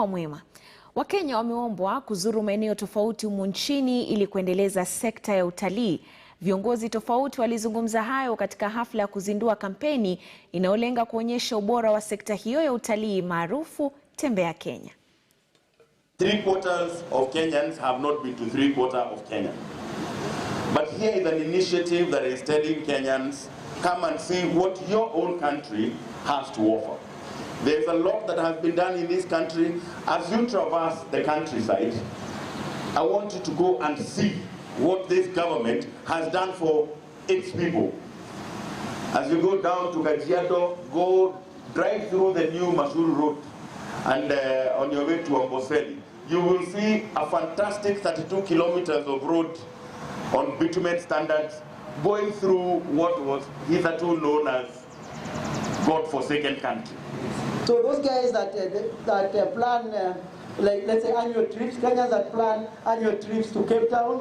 Mwema. Wakenya wameombwa kuzuru maeneo tofauti humu nchini ili kuendeleza sekta ya utalii. Viongozi tofauti walizungumza hayo katika hafla ya kuzindua kampeni inayolenga kuonyesha ubora wa sekta hiyo ya utalii maarufu Tembea Kenya. 3/4 of Kenyans have not been to 3/4 of Kenya. But here is an initiative that is telling Kenyans, come and see what your own country has to offer. There's a lot that has been done in this country. As you traverse the countryside, I want you to go and see what this government has done for its people. As you go down to Kajiado, go drive through the new Mombasa Road, and on your way to Mombasa Road, you will see a fantastic 32 kilometers of road on bitumen standards, going through what was hitherto known as God-forsaken country. So those guys that plan, like let's say annual trips, Kenyans that plan annual trips to Cape Town,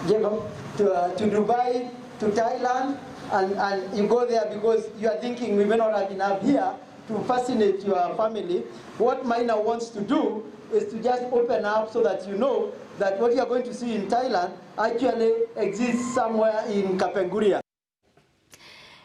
you know, to Dubai, to Thailand, and you go there because you are thinking we may not have enough here to fascinate your family. What Maina wants to do is to just open up so that you know that what you are going to see in Thailand actually exists somewhere in Kapenguria.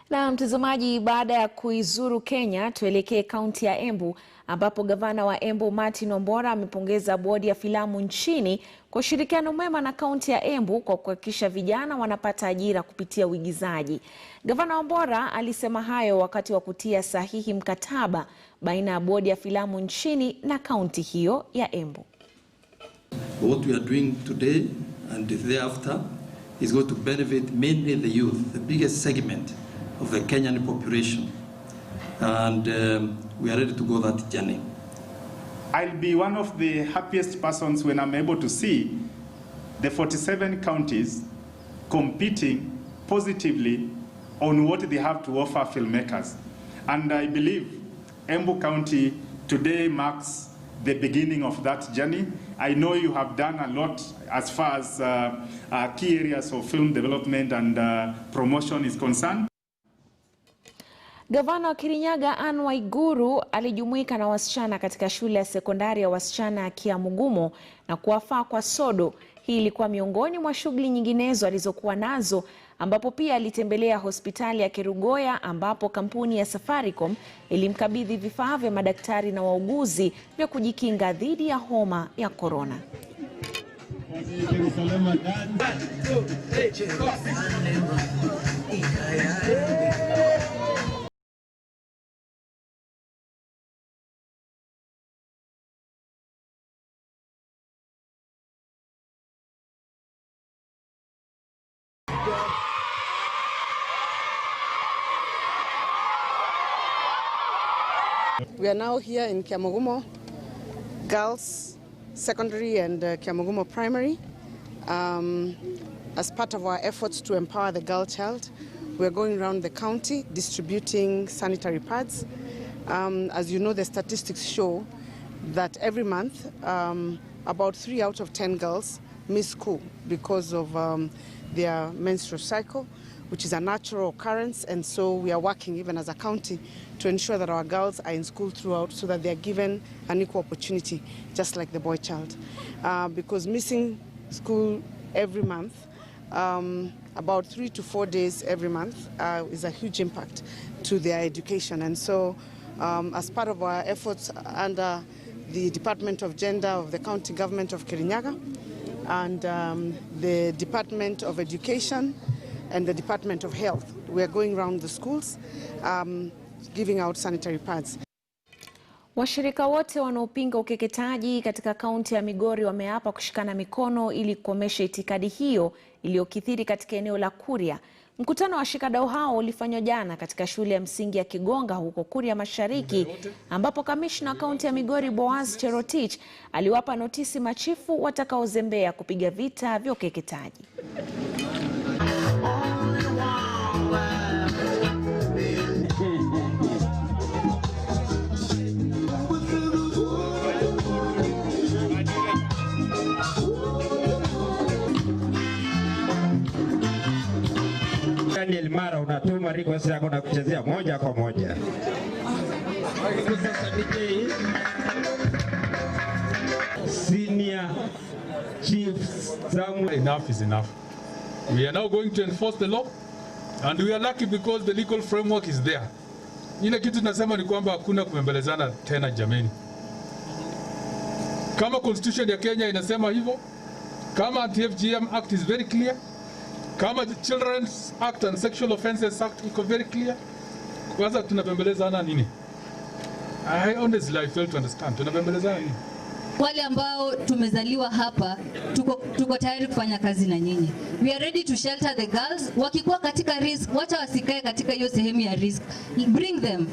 Na mtazamaji, baada ya kuizuru Kenya, tuelekee kaunti ya Embu ambapo gavana wa Embu Martin Ombora amepongeza bodi ya filamu nchini kwa ushirikiano mwema na kaunti ya Embu kwa kuhakikisha vijana wanapata ajira kupitia uigizaji. Gavana Ombora alisema hayo wakati wa kutia sahihi mkataba baina ya bodi ya filamu nchini na kaunti hiyo ya Embu. What we are doing today and thereafter is going to benefit mainly the youth, the biggest segment of the Kenyan population, and we are ready to go that journey. I'll be one of the happiest persons when I'm able to see the 47 counties competing positively on what they have to offer filmmakers. And I believe Embu County today marks the beginning of that journey. I know you have done a lot as far as key areas of film development and promotion is concerned. Gavana wa Kirinyaga Anne Waiguru alijumuika na wasichana katika shule ya sekondari ya wasichana ya Kiamugumo na kuwafaa kwa sodo. Hii ilikuwa miongoni mwa shughuli nyinginezo alizokuwa nazo, ambapo pia alitembelea hospitali ya Kerugoya ambapo kampuni ya Safaricom ilimkabidhi vifaa vya madaktari na wauguzi vya kujikinga dhidi ya homa ya korona. We are now here in Kiamugumo Girls Secondary and Kiamugumo Primary. As part of our efforts to empower the girl child, we are going around the county distributing sanitary pads. As you know, the statistics show that every month about 3 out of 10 girls miss school because of their menstrual cycle, which is a natural occurrence, and so we are working even as a county to ensure that our girls are in school throughout so that they are given an equal opportunity, just like the boy child. Because missing school every month, about 3 to 4 days every month, is a huge impact to their education. And so as part of our efforts under the Department of Gender of the County Government of Kirinyaga and the Department of Education and the Department of Health, we are going around the schools giving out sanitary pads. Washirika wote wanaopinga ukeketaji katika kaunti ya Migori wameapa kushikana mikono ili kukomesha itikadi hiyo iliyokithiri katika eneo la Kuria. Mkutano wa washikadau hao ulifanywa jana katika shule ya msingi ya Kigonga huko Kuria Mashariki, ambapo kamishna wa kaunti ya Migori Boaz Cherotich aliwapa notisi machifu watakaozembea kupiga vita vya ukeketaji. Daniel Mara, unatuma request yako na kuchezea moja kwa moja. Senior Chief Samuel. Enough is enough. We are now going to enforce the law, and we are lucky because the legal framework is there. Ile kitu tunasema ni kwamba hakuna kubembelezana tena jameni. Kama constitution ya Kenya inasema hivyo, kama Anti-FGM Act is very clear, kama the Children's Act and Sexual Offences Act iko very clear, kwanza tunabembelezana nini? I honestly fail to understand. Tunabembelezana nini? Wale ambao tumezaliwa hapa tuko tayari kufanya kazi na nyinyi. We are ready to shelter the girls. Wakikuwa katika risk, wacha wasikae katika hiyo sehemu ya risk. Bring them.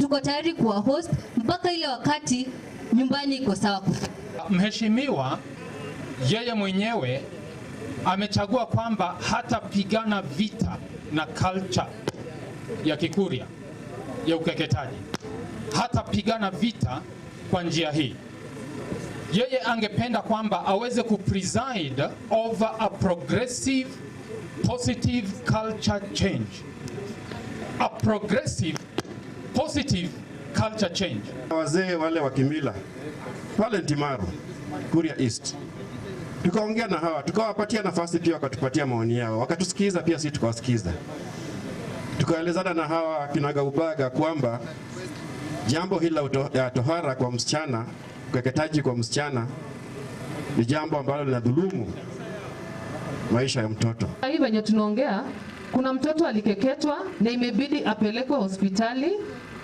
Tuko tayari kuwa host mpaka ile wakati nyumbani iko sawa. Mheshimiwa yeye mwenyewe amechagua kwamba hatapigana vita na culture ya Kikuria ya ukeketaji. Hatapigana vita kwa njia hii. Yeye angependa kwamba aweze kupreside over a progressive, positive culture change. A progressive, positive culture change. Wazee wale wa kimila pale Ntimaru, Kuria East, tukaongea na hawa, tukawapatia nafasi pia, wakatupatia maoni yao, wakatusikiza pia sisi tukawasikiza. Tukaelezana na hawa kinagaubaga kwamba jambo hili la tohara kwa msichana, ukeketaji kwa msichana ni jambo ambalo linadhulumu maisha ya mtoto. Hivi venye tunaongea, kuna mtoto alikeketwa na imebidi apelekwe hospitali.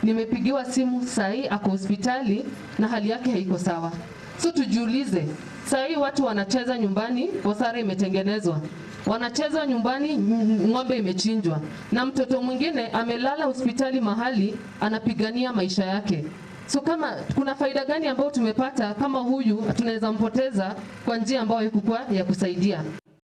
Nimepigiwa simu sahi ako hospitali na hali yake haiko sawa. So tujiulize, sahi watu wanacheza nyumbani, posare imetengenezwa. Wanacheza nyumbani, ng'ombe imechinjwa. Na mtoto mwingine amelala hospitali mahali anapigania maisha yake. So kama kuna faida gani ambayo tumepata kama huyu tunaweza mpoteza kwa njia ambayo haikuwa ya kusaidia?